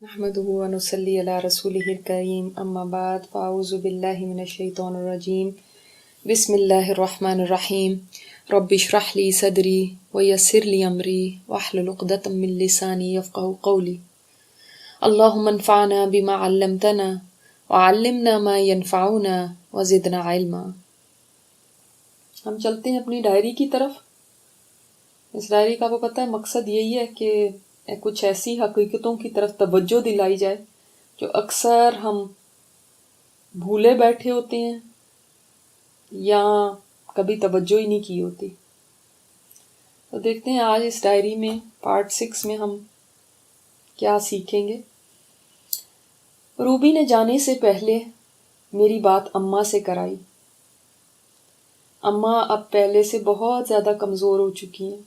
نحمده ونصلي على رسوله الكريم اما بعد فاعوذ بالله من الشيطان الرجيم بسم الله الرحمن الرحيم رب اشرح لي صدري ويسر لي امري واحلل عقدة من لساني يفقهوا قولي اللهم انفعنا بما علمتنا وعلمنا ما ينفعنا وزدنا علما۔ ہم چلتے ہیں اپنی ڈائری کی طرف۔ اس ڈائری کا وہ پتہ ہے مقصد یہی ہے کہ کچھ ایسی حقیقتوں کی طرف توجہ دلائی جائے جو اکثر ہم بھولے بیٹھے ہوتے ہیں یا کبھی توجہ ہی نہیں کی ہوتی۔ تو دیکھتے ہیں آج اس ڈائری میں پارٹ 6 میں ہم کیا سیکھیں گے۔ روبی نے جانے سے پہلے میری بات اماں سے کرائی۔ اماں اب پہلے سے بہت زیادہ کمزور ہو چکی ہیں۔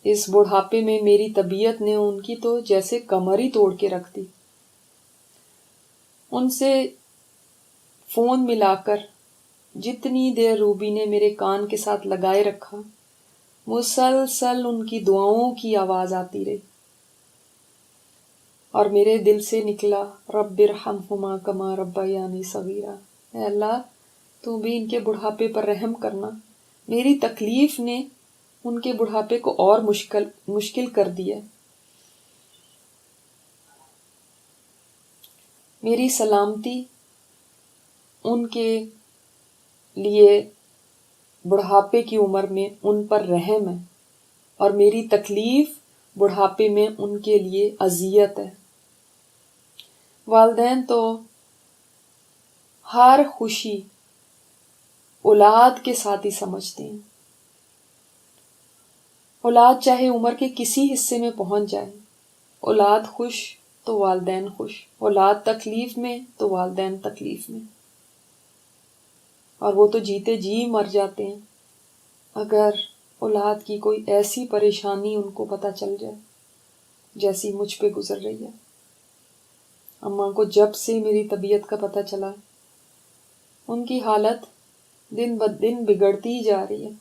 اس بڑھاپے میں میری طبیعت نے ان کی تو جیسے کمر ہی توڑ کے رکھ دی۔ ان سے فون ملا کر جتنی دیر روبی نے میرے کان کے ساتھ لگائے رکھا، مسلسل ان کی دعاؤں کی آواز آتی رہی اور میرے دل سے نکلا رب ارحمہما کما ربیانی صغیرا، اے اللہ تو بھی ان کے بڑھاپے پر رحم کرنا۔ میری تکلیف نے ان کے بڑھاپے کو اور مشکل کر دیا۔ میری سلامتی ان کے لیے بڑھاپے کی عمر میں ان پر رحم ہے اور میری تکلیف بڑھاپے میں ان کے لیے اذیت ہے۔ والدین تو ہر خوشی اولاد کے ساتھ ہی سمجھتے ہیں۔ اولاد چاہے عمر کے کسی حصے میں پہنچ جائے، اولاد خوش تو والدین خوش، اولاد تکلیف میں تو والدین تکلیف میں، اور وہ تو جیتے جی مر جاتے ہیں اگر اولاد کی کوئی ایسی پریشانی ان کو پتہ چل جائے جیسی مجھ پہ گزر رہی ہے۔ اماں کو جب سے میری طبیعت کا پتہ چلا، ان کی حالت دن بدن بگڑتی ہی جا رہی ہے۔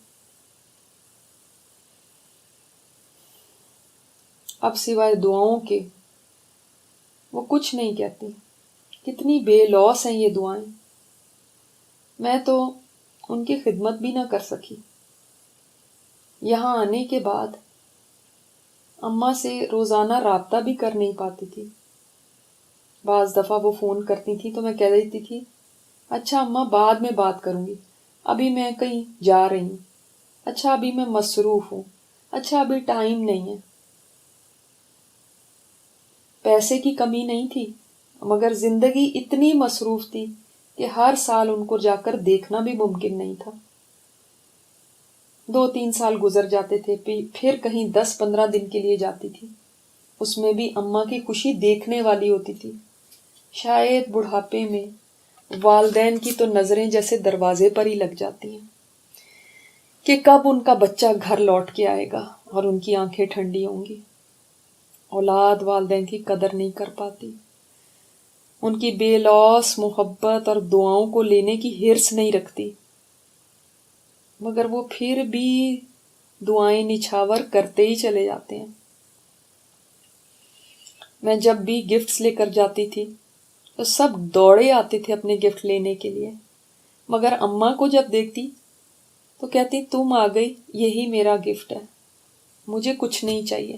اب سوائے دعاؤں کے وہ کچھ نہیں کہتی۔ کتنی بے لوث ہیں یہ دعائیں، میں تو ان کی خدمت بھی نہ کر سکی۔ یہاں آنے کے بعد اماں سے روزانہ رابطہ بھی کر نہیں پاتی تھی۔ بعض دفعہ وہ فون کرتی تھی تو میں کہہ دیتی تھی اچھا اماں بعد میں بات کروں گی، ابھی میں کہیں جا رہی ہوں، اچھا ابھی میں مصروف ہوں، اچھا ابھی ٹائم نہیں ہے۔ پیسے کی کمی نہیں تھی مگر زندگی اتنی مصروف تھی کہ ہر سال ان کو جا کر دیکھنا بھی ممکن نہیں تھا۔ 2-3 سال گزر جاتے تھے، پھر کہیں 10-15 دن کے لیے جاتی تھی، اس میں بھی اماں کی خوشی دیکھنے والی ہوتی تھی۔ شاید بڑھاپے میں والدین کی تو نظریں جیسے دروازے پر ہی لگ جاتی ہیں کہ کب ان کا بچہ گھر لوٹ کے آئے گا، اور ان کی آنکھیں ٹھنڈی ہوں گی۔ اولاد والدین کی قدر نہیں کر پاتی، ان کی بے لوث محبت اور دعاؤں کو لینے کی حرص نہیں رکھتی، مگر وہ پھر بھی دعائیں نچھاور کرتے ہی چلے جاتے ہیں۔ میں جب بھی گفٹس لے کر جاتی تھی تو سب دوڑے آتے تھے اپنے گفٹ لینے کے لیے، مگر اماں کو جب دیکھتی تو کہتی تم آ گئی، یہی میرا گفٹ ہے، مجھے کچھ نہیں چاہیے۔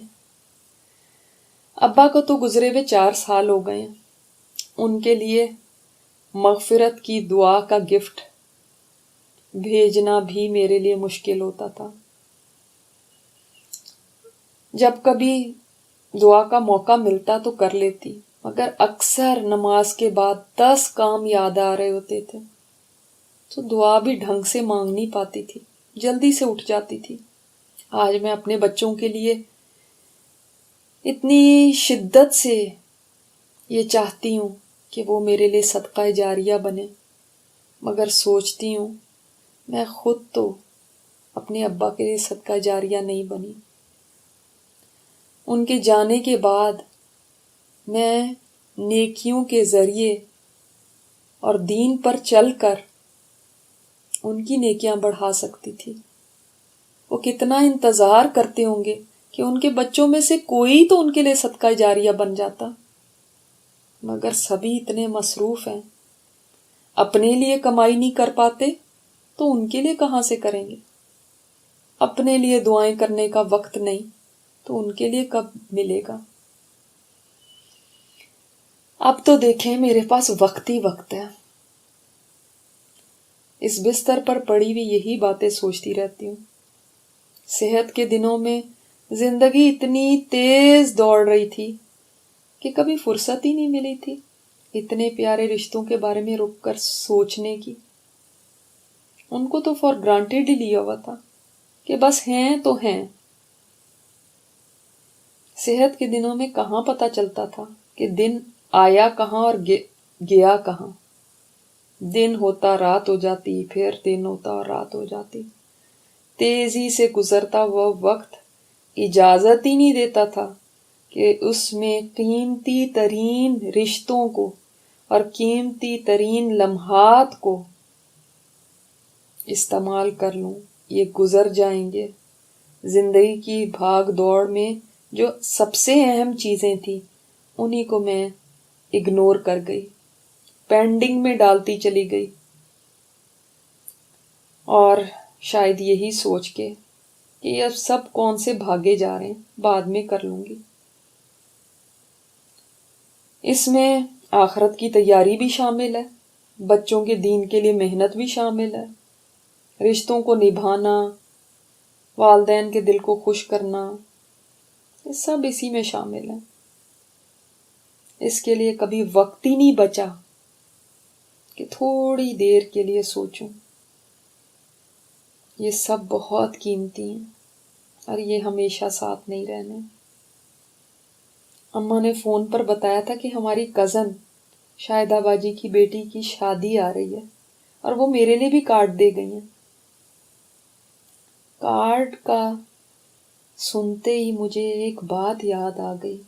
ابا کو تو گزرے ہوئے 4 سال ہو گئے ہیں، ان کے لیے مغفرت کی دعا کا گفٹ بھیجنا بھی میرے لیے مشکل ہوتا تھا۔ جب کبھی دعا کا موقع ملتا تو کر لیتی، مگر اکثر نماز کے بعد 10 کام یاد آ رہے ہوتے تھے تو دعا بھی ڈھنگ سے مانگ نہیں پاتی تھی، جلدی سے اٹھ جاتی تھی۔ آج میں اپنے بچوں کے لیے اتنی شدت سے یہ چاہتی ہوں کہ وہ میرے لیے صدقہ جاریہ بنے، مگر سوچتی ہوں میں خود تو اپنے ابا کے لیے صدقہ جاریہ نہیں بنی۔ ان کے جانے کے بعد میں نیکیوں کے ذریعے اور دین پر چل کر ان کی نیکیاں بڑھا سکتی تھی۔ وہ کتنا انتظار کرتے ہوں گے کہ ان کے بچوں میں سے کوئی تو ان کے لیے صدقہ جاریہ بن جاتا۔ مگر سبھی اتنے مصروف ہیں، اپنے لیے کمائی نہیں کر پاتے تو ان کے لیے کہاں سے کریں گے؟ اپنے لیے دعائیں کرنے کا وقت نہیں تو ان کے لیے کب ملے گا؟ اب تو دیکھیں میرے پاس وقت ہی وقت ہے، اس بستر پر پڑی ہوئی یہی باتیں سوچتی رہتی ہوں۔ صحت کے دنوں میں زندگی اتنی تیز دوڑ رہی تھی کہ کبھی فرصت ہی نہیں ملی تھی اتنے پیارے رشتوں کے بارے میں رک کر سوچنے کی۔ ان کو تو فار گرانٹیڈ ہی لیا ہوا تھا کہ بس ہیں تو ہیں۔ صحت کے دنوں میں کہاں پتہ چلتا تھا کہ دن آیا کہاں اور گیا کہاں۔ دن ہوتا رات ہو جاتی، پھر دن ہوتا اور رات ہو جاتی۔ تیزی سے گزرتا وہ وقت اجازت ہی نہیں دیتا تھا کہ اس میں قیمتی ترین رشتوں کو اور قیمتی ترین لمحات کو استعمال کر لوں۔ یہ گزر جائیں گے۔ زندگی کی بھاگ دوڑ میں جو سب سے اہم چیزیں تھیں انہی کو میں اگنور کر گئی، پینڈنگ میں ڈالتی چلی گئی، اور شاید یہی سوچ کے کہ اب سب کون سے بھاگے جا رہے ہیں، بعد میں کر لوں گی۔ اس میں آخرت کی تیاری بھی شامل ہے، بچوں کے دین کے لیے محنت بھی شامل ہے، رشتوں کو نبھانا، والدین کے دل کو خوش کرنا، یہ سب اسی میں شامل ہے۔ اس کے لیے کبھی وقت ہی نہیں بچا کہ تھوڑی دیر کے لیے سوچوں۔ یہ سب بہت قیمتی ہیں اور یہ ہمیشہ ساتھ نہیں رہنے۔ اماں نے فون پر بتایا تھا کہ ہماری کزن شاہدہ باجی کی بیٹی کی شادی آ رہی ہے اور وہ میرے لیے بھی کارڈ دے گئی ہیں۔ کارڈ کا سنتے ہی مجھے ایک بات یاد آ گئی۔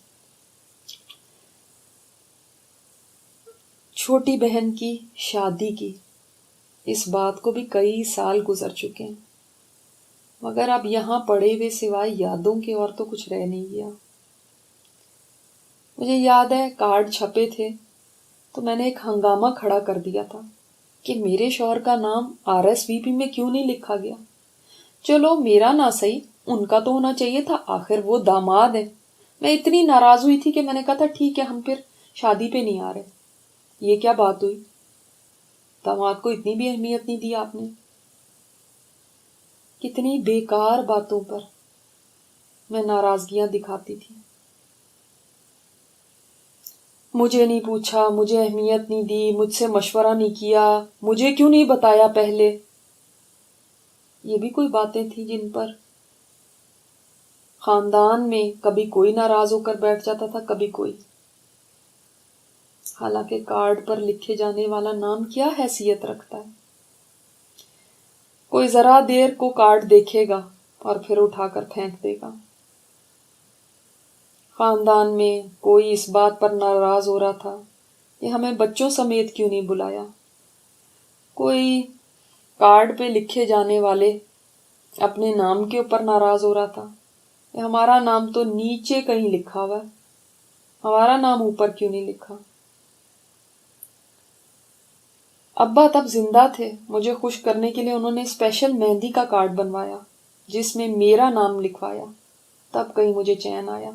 چھوٹی بہن کی شادی کی اس بات کو بھی کئی سال گزر چکے ہیں، مگر اب یہاں پڑے ہوئے سوائے یادوں کے اور تو کچھ رہ نہیں گیا۔ مجھے یاد ہے کارڈ چھپے تھے تو میں نے ایک ہنگامہ کھڑا کر دیا تھا کہ میرے شوہر کا نام RSVP میں کیوں نہیں لکھا گیا؟ چلو میرا نہ صحیح، ان کا تو ہونا چاہیے تھا، آخر وہ داماد ہیں۔ میں اتنی ناراض ہوئی تھی کہ میں نے کہا تھا ٹھیک ہے ہم پھر شادی پہ نہیں آ رہے۔ یہ کیا بات ہوئی؟ داماد کو اتنی بھی اہمیت نہیں دی آپ نے؟ کتنی بیکار باتوں پر میں ناراضگیاں دکھاتی تھی۔ مجھے نہیں پوچھا، مجھے اہمیت نہیں دی، مجھ سے مشورہ نہیں کیا، مجھے کیوں نہیں بتایا پہلے؟ یہ بھی کوئی باتیں تھیں جن پر خاندان میں کبھی کوئی ناراض ہو کر بیٹھ جاتا تھا، کبھی کوئی۔ حالانکہ کارڈ پر لکھے جانے والا نام کیا حیثیت رکھتا ہے؟ کوئی ذرا دیر کو کارڈ دیکھے گا اور پھر اٹھا کر پھینک دے گا۔ خاندان میں کوئی اس بات پر ناراض ہو رہا تھا کہ ہمیں بچوں سمیت کیوں نہیں بلایا۔ کوئی کارڈ پہ لکھے جانے والے اپنے نام کے اوپر ناراض ہو رہا تھا کہ ہمارا نام تو نیچے کہیں لکھا ہوا ہے، ہمارا نام اوپر کیوں نہیں لکھا۔ ابا تب زندہ تھے، مجھے خوش کرنے کے لیے انہوں نے اسپیشل مہندی کا کارڈ بنوایا جس میں میرا نام لکھوایا، تب کہیں مجھے چین آیا۔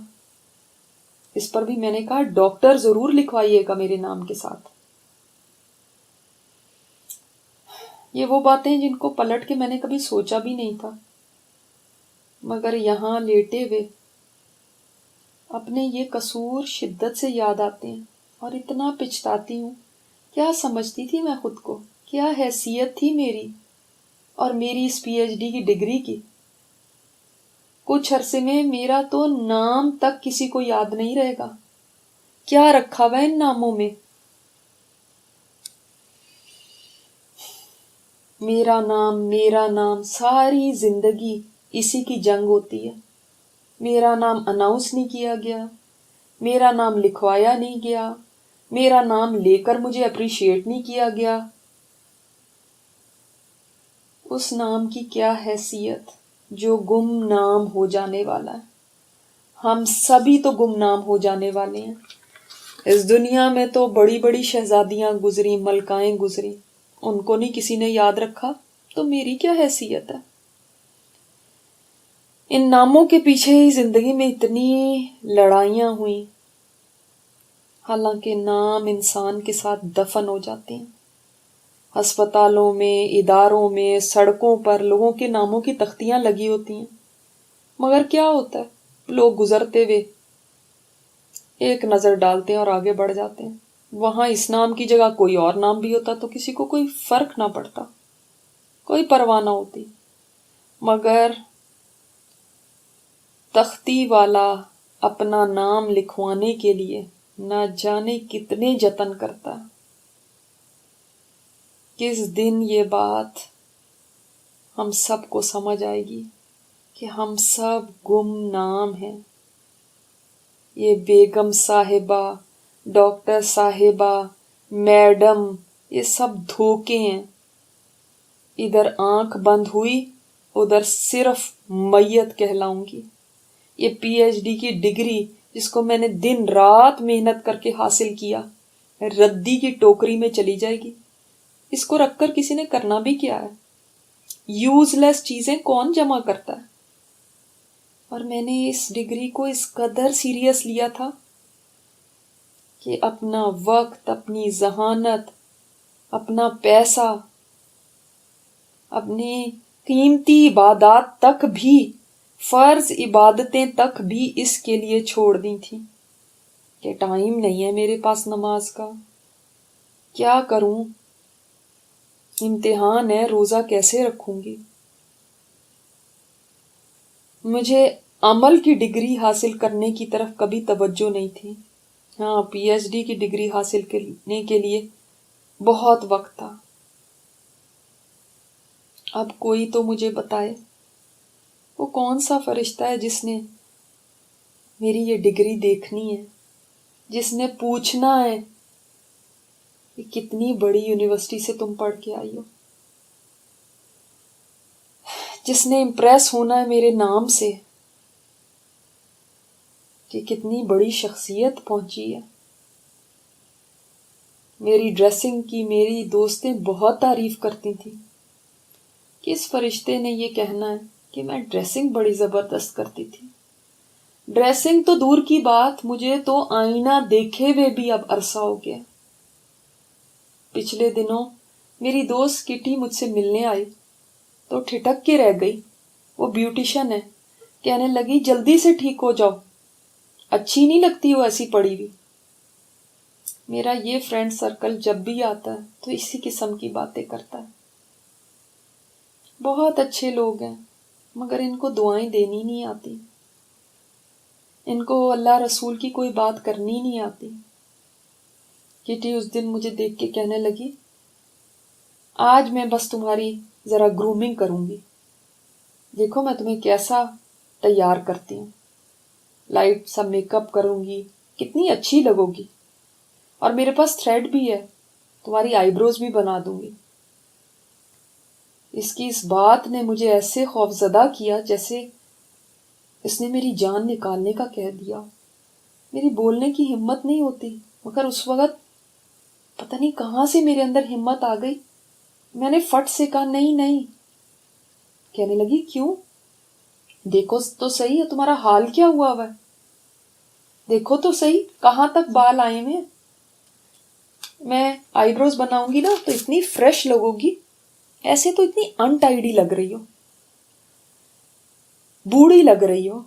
اس پر بھی میں نے کہا ڈاکٹر ضرور لکھوائیے گا میرے نام کے ساتھ۔ یہ وہ باتیں جن کو پلٹ کے میں نے کبھی سوچا بھی نہیں تھا، مگر یہاں لیٹے ہوئے اپنے یہ قصور شدت سے یاد آتے ہیں اور اتنا پچھتاتی ہوں۔ کیا سمجھتی تھی میں خود کو؟ کیا حیثیت تھی میری اور میری اس PhD کی ڈگری کی؟ کچھ عرصے میں میرا تو نام تک کسی کو یاد نہیں رہے گا۔ کیا رکھا ہوا ان ناموں میں؟ میرا نام ساری زندگی اسی کی جنگ ہوتی ہے۔ میرا نام اناؤنس نہیں کیا گیا، میرا نام لکھوایا نہیں گیا، میرا نام لے کر مجھے اپریشیٹ نہیں کیا گیا۔ اس نام کی کیا حیثیت جو گم نام ہو جانے والا ہے۔ ہم سبھی تو گم نام ہو جانے والے ہیں۔ اس دنیا میں تو بڑی بڑی شہزادیاں گزری، ملکائیں گزری، ان کو نہیں کسی نے یاد رکھا، تو میری کیا حیثیت ہے؟ ان ناموں کے پیچھے ہی زندگی میں اتنی لڑائیاں ہوئیں، حالانکہ نام انسان کے ساتھ دفن ہو جاتے ہیں۔ ہسپتالوں میں، اداروں میں، سڑکوں پر لوگوں کے ناموں کی تختیاں لگی ہوتی ہیں، مگر کیا ہوتا ہے؟ لوگ گزرتے ہوئے ایک نظر ڈالتے ہیں اور آگے بڑھ جاتے ہیں۔ وہاں اس نام کی جگہ کوئی اور نام بھی ہوتا تو کسی کو کوئی فرق نہ پڑتا، کوئی پرواہ نہ ہوتی۔ مگر تختی والا اپنا نام لکھوانے کے لیے نہ جانے کتنے جتن کرتا ہے۔ کس دن یہ بات ہم سب کو سمجھ آئے گی کہ ہم سب گمنام ہیں۔ یہ بیگم صاحبہ، ڈاکٹر صاحبہ، میڈم، یہ سب دھوکے ہیں۔ ادھر آنکھ بند ہوئی، ادھر صرف میت کہلاؤں گی۔ یہ پی ایچ ڈی کی ڈگری جس کو میں نے دن رات محنت کر کے حاصل کیا، ردی کی ٹوکری میں چلی جائے گی۔ اس کو رکھ کر کسی نے کرنا بھی کیا ہے؟ یوز لیس چیزیں کون جمع کرتا ہے؟ اور میں نے اس ڈگری کو اس قدر سیریس لیا تھا کہ اپنا وقت، اپنی ذہانت، اپنا پیسہ، اپنی قیمتی عبادات تک بھی، فرض عبادتیں تک بھی اس کے لیے چھوڑ دی تھی کہ ٹائم نہیں ہے میرے پاس نماز کا، کیا کروں، امتحان ہے، روزہ کیسے رکھوں گی۔ مجھے عمل کی ڈگری حاصل کرنے کی طرف کبھی توجہ نہیں تھی۔ ہاں، پی ایچ ڈی کی ڈگری حاصل کرنے کے لیے بہت وقت تھا۔ اب کوئی تو مجھے بتائے وہ کون سا فرشتہ ہے جس نے میری یہ ڈگری دیکھنی ہے، جس نے پوچھنا ہے کہ کتنی بڑی یونیورسٹی سے تم پڑھ کے آئی ہو، جس نے امپریس ہونا ہے میرے نام سے کہ کتنی بڑی شخصیت پہنچی ہے۔ میری ڈریسنگ کی میری دوستیں بہت تعریف کرتی تھیں کہ اس فرشتے نے یہ کہنا ہے کہ میں ڈریسنگ بڑی زبردست کرتی تھی۔ ڈریسنگ تو دور کی بات، مجھے تو آئینہ دیکھے ہوئے بھی اب عرصہ ہو گیا۔ پچھلے دنوں میری دوست کٹی مجھ سے ملنے آئی تو ٹھٹک کے رہ گئی۔ وہ بیوٹیشن ہے، کہنے لگی جلدی سے ٹھیک ہو جاؤ، اچھی نہیں لگتی وہ ایسی پڑی ہوئی۔ میرا یہ فرینڈ سرکل جب بھی آتا ہے تو اسی قسم کی باتیں کرتا ہے۔ بہت اچھے لوگ ہیں، مگر ان کو دعائیں دینی نہیں آتی، ان کو اللہ رسول کی کوئی بات کرنی نہیں آتی۔ کٹی اس دن مجھے دیکھ کے کہنے لگی آج میں بس تمہاری ذرا گرومنگ کروں گی، دیکھو میں تمہیں کیسا تیار کرتی ہوں، لائٹ سا میک اپ کروں گی، کتنی اچھی لگو گی، اور میرے پاس تھریڈ بھی ہے، تمہاری آئی بروز بھی بنا دوں گی۔ اس کی اس بات نے مجھے ایسے خوفزدہ کیا جیسے اس نے میری جان نکالنے کا کہہ دیا۔ میری بولنے کی ہمت نہیں ہوتی، مگر اس وقت پتہ نہیں کہاں سے میرے اندر ہمت آ گئی، میں نے فٹ سے کہا نہیں نہیں۔ کہنے لگی کیوں؟ دیکھو تو صحیح ہے تمہارا حال کیا ہوا ہے، دیکھو تو صحیح کہاں تک بال آئے ہوئے ہیں۔ میں آئی بروز بناؤں گی نا تو اتنی فریش لگو گی، ایسے تو اتنی انٹائیڈی لگ رہی ہو، بوڑھی لگ رہی ہو۔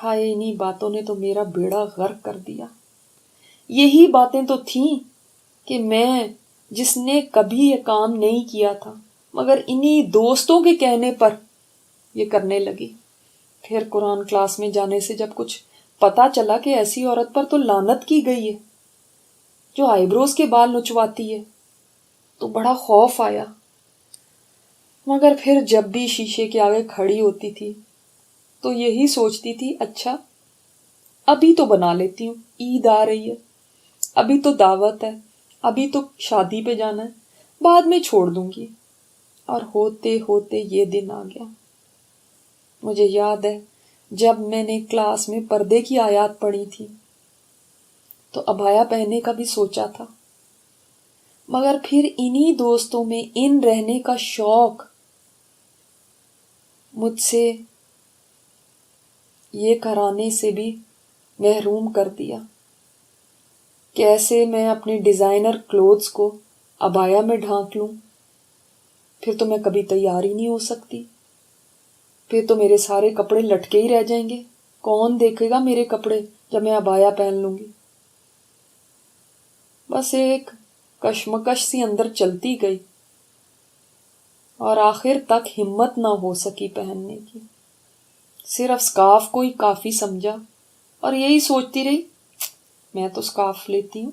ہائے، انہی باتوں نے تو میرا بیڑا غرق کر دیا۔ یہی باتیں تو تھیں کہ میں جس نے کبھی یہ کام نہیں کیا تھا، مگر انہی دوستوں کے کہنے پر یہ کرنے لگی۔ پھر قرآن کلاس میں جانے سے جب کچھ پتا چلا کہ ایسی عورت پر تو لعنت کی گئی ہے جو آئی بروز کے بال نچواتی ہے، تو بڑا خوف آیا۔ مگر پھر جب بھی شیشے کے آگے کھڑی ہوتی تھی تو یہی سوچتی تھی اچھا ابھی تو بنا لیتی ہوں، عید آ رہی ہے، ابھی تو دعوت ہے، ابھی تو شادی پہ جانا ہے، بعد میں چھوڑ دوں گی۔ اور ہوتے ہوتے یہ دن آ گیا۔ مجھے یاد ہے جب میں نے کلاس میں پردے کی آیات پڑھی تھی تو ابایا پہننے کا بھی سوچا تھا، مگر پھر انہی دوستوں میں ان رہنے کا شوق مجھ سے یہ کرانے سے بھی محروم کر دیا۔ کیسے میں اپنے ڈیزائنر کلوتھس کو ابایا میں ڈھانک لوں؟ پھر تو میں کبھی تیار ہی نہیں ہو سکتی، پھر تو میرے سارے کپڑے لٹکے ہی رہ جائیں گے، کون دیکھے گا میرے کپڑے جب میں ابایا پہن لوں گی؟ بس ایک کشمکش سی اندر چلتی گئی اور آخر تک ہمت نہ ہو سکی پہننے کی، صرف سکارف کو ہی کافی سمجھا اور یہی سوچتی رہی میں تو سکارف لیتی ہوں،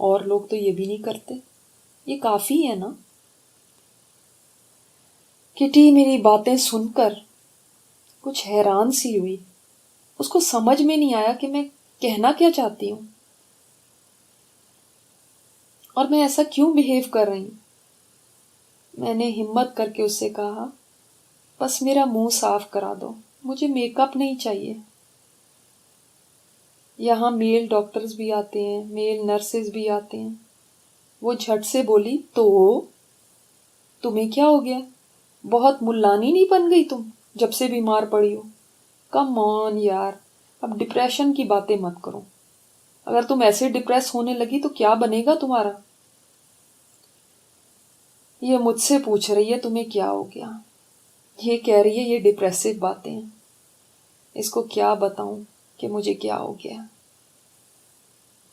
اور لوگ تو یہ بھی نہیں کرتے، یہ کافی ہے نا۔ کٹی میری باتیں سن کر کچھ حیران سی ہوئی، اس کو سمجھ میں نہیں آیا کہ میں کہنا کیا چاہتی ہوں اور میں ایسا کیوں بیہیو کر رہی ہوں۔ میں نے ہمت کر کے اس سے کہا، بس میرا منہ صاف کرا دو، مجھے میک اپ نہیں چاہیے۔ یہاں میل ڈاکٹرز بھی آتے ہیں، میل نرسز بھی آتے ہیں۔ وہ جھٹ سے بولی، تو تمہیں کیا ہو گیا؟ بہت ملانی نہیں بن گئی تم جب سے بیمار پڑی ہو؟ کم آن یار، اب ڈپریشن کی باتیں مت کرو، اگر تم ایسے ڈپریس ہونے لگی تو کیا بنے گا تمہارا؟ یہ مجھ سے پوچھ رہی ہے تمہیں کیا ہو گیا، یہ کہہ رہی ہے یہ ڈپریسو باتیں ہیں، اس کو کیا بتاؤں کہ مجھے کیا ہو گیا۔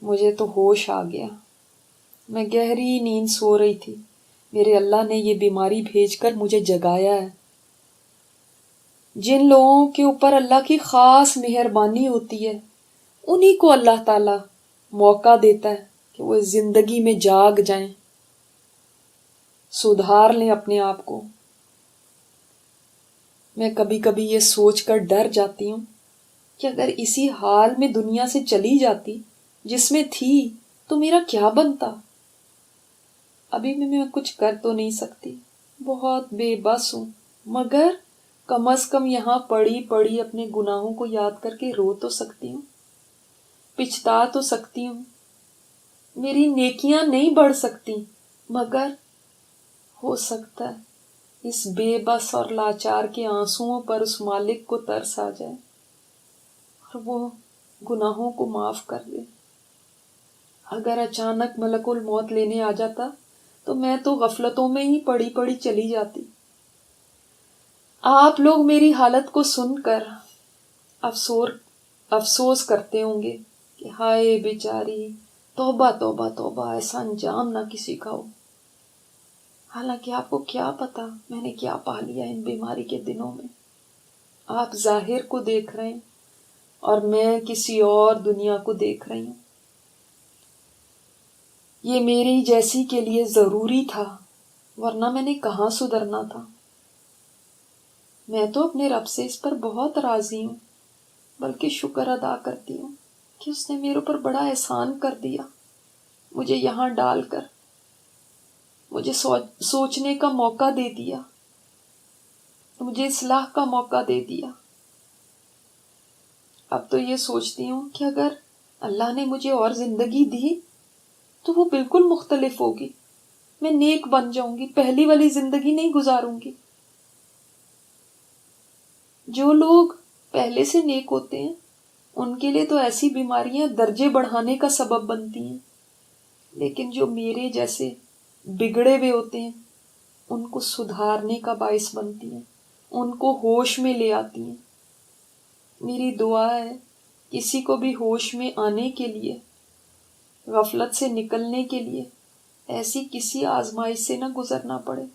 مجھے تو ہوش آ گیا، میں گہری نیند سو رہی تھی، میرے اللہ نے یہ بیماری بھیج کر مجھے جگایا ہے۔ جن لوگوں کے اوپر اللہ کی خاص مہربانی ہوتی ہے انہی کو اللہ تعالی موقع دیتا ہے کہ وہ زندگی میں جاگ جائیں، سدھار لیں اپنے آپ کو۔ میں کبھی کبھی یہ سوچ کر ڈر جاتی ہوں کہ اگر اسی حال میں دنیا سے چلی جاتی جس میں تھی تو میرا کیا بنتا۔ ابھی بھی میں کچھ کر تو نہیں سکتی، بہت بے بس ہوں، مگر کم از کم یہاں پڑی پڑی اپنے گناہوں کو یاد کر کے رو تو سکتی ہوں، پچھتا تو سکتی ہوں۔ میری نیکیاں نہیں بڑھ سکتی، مگر ہو سکتا ہے اس بے بس اور لاچار کے آنسوؤں پر اس مالک کو ترس آ جائے اور وہ گناہوں کو معاف کر دے۔ اگر اچانک ملک الموت لینے آ جاتا تو میں تو غفلتوں میں ہی پڑی پڑی چلی جاتی۔ آپ لوگ میری حالت کو سن کر افسوس کرتے ہوں گے کہ ہائے بیچاری، توبہ توبہ توبہ، ایسا انجام نہ کسی کا ہو۔ حالانکہ آپ کو کیا پتا میں نے کیا پا لیا ان بیماری کے دنوں میں۔ آپ ظاہر کو دیکھ رہے ہیں اور میں کسی اور دنیا کو دیکھ رہی ہوں۔ یہ میری جیسی کے لیے ضروری تھا، ورنہ میں نے کہاں سدھرنا تھا۔ میں تو اپنے رب سے اس پر بہت راضی ہوں، بلکہ شکر ادا کرتی ہوں کہ اس نے میرے اوپر بڑا احسان کر دیا، مجھے یہاں ڈال کر مجھے سوچنے کا موقع دے دیا، مجھے اصلاح کا موقع دے دیا۔ اب تو یہ سوچتی ہوں کہ اگر اللہ نے مجھے اور زندگی دی تو وہ بالکل مختلف ہوگی، میں نیک بن جاؤں گی، پہلی والی زندگی نہیں گزاروں گی۔ جو لوگ پہلے سے نیک ہوتے ہیں ان کے لیے تو ایسی بیماریاں درجے بڑھانے کا سبب بنتی ہیں، لیکن جو میرے جیسے بگڑے ہوئے ہوتے ہیں ان کو سدھارنے کا باعث بنتی ہیں، ان کو ہوش میں لے آتی ہیں۔ میری دعا ہے کسی کو بھی ہوش میں آنے کے لیے، غفلت سے نکلنے کے لیے ایسی کسی آزمائش سے نہ گزرنا پڑے۔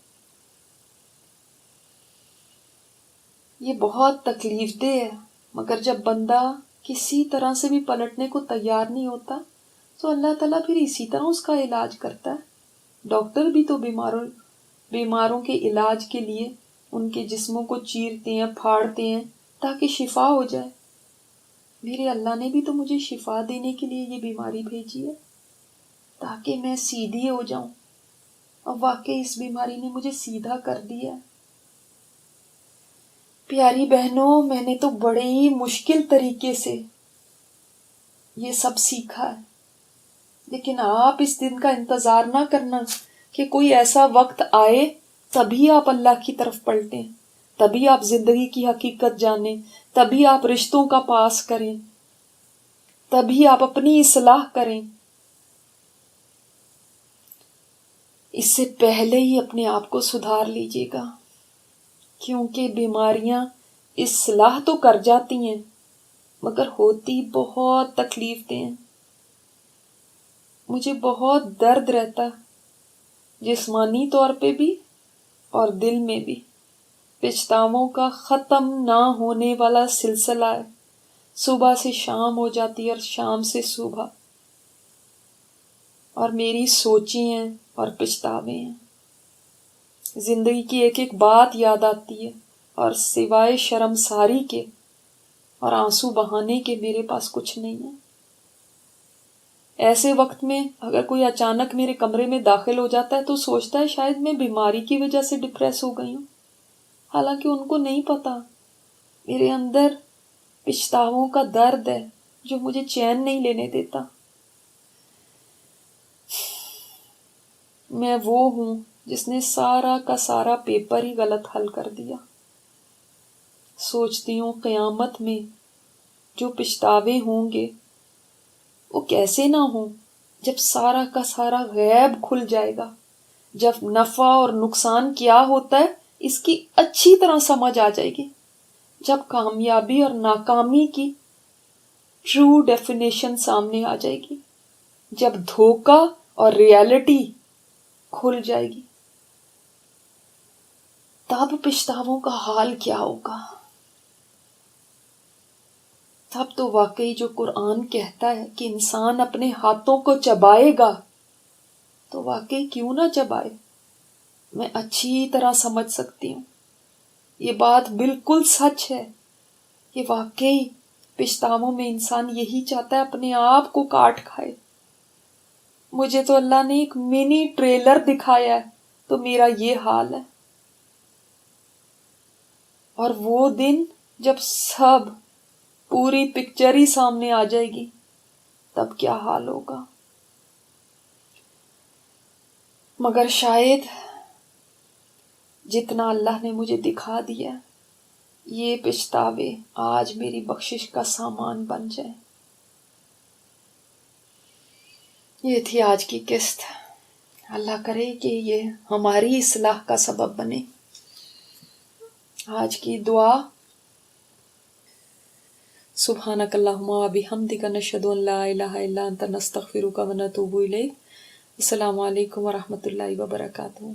یہ بہت تکلیف دہ ہے، مگر جب بندہ کسی طرح سے بھی پلٹنے کو تیار نہیں ہوتا تو اللہ تعالیٰ پھر اسی طرح اس کا علاج کرتا ہے۔ ڈاکٹر بھی تو بیماروں کے علاج کے لیے ان کے جسموں کو چیرتے ہیں، پھاڑتے ہیں تاکہ شفا ہو جائے۔ میرے اللہ نے بھی تو مجھے شفا دینے کے لیے یہ بیماری بھیجی ہے تاکہ میں سیدھی ہو جاؤں، اور واقعی اس بیماری نے مجھے سیدھا کر دیا۔ پیاری بہنوں، میں نے تو بڑے ہی مشکل طریقے سے یہ سب سیکھا ہے، لیکن آپ اس دن کا انتظار نہ کرنا کہ کوئی ایسا وقت آئے تبھی آپ اللہ کی طرف پلٹیں، تبھی آپ زندگی کی حقیقت جانیں، تبھی آپ رشتوں کا پاس کریں، تبھی آپ اپنی اصلاح کریں۔ اس سے پہلے ہی اپنے آپ کو سدھار لیجیے گا، کیونکہ بیماریاں اصلاح تو کر جاتی ہیں مگر ہوتی بہت تکلیف دہ ہیں۔ مجھے بہت درد رہتا، جسمانی طور پہ بھی اور دل میں بھی۔ پچھتاووں کا ختم نہ ہونے والا سلسلہ ہے، صبح سے شام ہو جاتی ہے اور شام سے صبح، اور میری سوچیں ہیں اور پچھتاوے ہیں۔ زندگی کی ایک ایک بات یاد آتی ہے اور سوائے شرمساری کے اور آنسو بہانے کے میرے پاس کچھ نہیں ہے۔ ایسے وقت میں اگر کوئی اچانک میرے کمرے میں داخل ہو جاتا ہے تو سوچتا ہے شاید میں بیماری کی وجہ سے ڈپریس ہو گئی ہوں، حالانکہ ان کو نہیں پتا میرے اندر پچھتاووں کا درد ہے جو مجھے چین نہیں لینے دیتا۔ میں وہ ہوں جس نے سارا کا سارا پیپر ہی غلط حل کر دیا۔ سوچتی ہوں قیامت میں جو پچھتاوے ہوں گے وہ کیسے نہ ہوں جب سارا کا سارا غیب کھل جائے گا، جب نفع اور نقصان کیا ہوتا ہے اس کی اچھی طرح سمجھ آ جائے گی، جب کامیابی اور ناکامی کی ٹرو ڈیفینیشن سامنے آ جائے گی، جب دھوکہ اور ریالٹی کھل جائے گی، تب پچھتاووں کا حال کیا ہوگا؟ تب تو واقعی جو قرآن کہتا ہے کہ انسان اپنے ہاتھوں کو چبائے گا تو واقعی کیوں نہ چبائے۔ میں اچھی طرح سمجھ سکتی ہوں، یہ بات بالکل سچ ہے کہ واقعی پچھتاووں میں انسان یہی چاہتا ہے اپنے آپ کو کاٹ کھائے۔ مجھے تو اللہ نے ایک منی ٹریلر دکھایا ہے تو میرا یہ حال ہے، اور وہ دن جب سب پوری پکچر ہی سامنے آ جائے گی تب کیا حال ہوگا۔ مگر شاید جتنا اللہ نے مجھے دکھا دیا یہ پچھتاوے آج میری بخشش کا سامان بن جائے۔ یہ تھی آج کی قسط، اللہ کرے کہ یہ ہماری اصلاح کا سبب بنے۔ آج کی دعا: سبحانک اللہم و بحمدک نشہد ان لا الہ الا انت نستغفرک و نتوب الیک۔ السلام علیکم و رحمۃ اللہ وبرکاتہ۔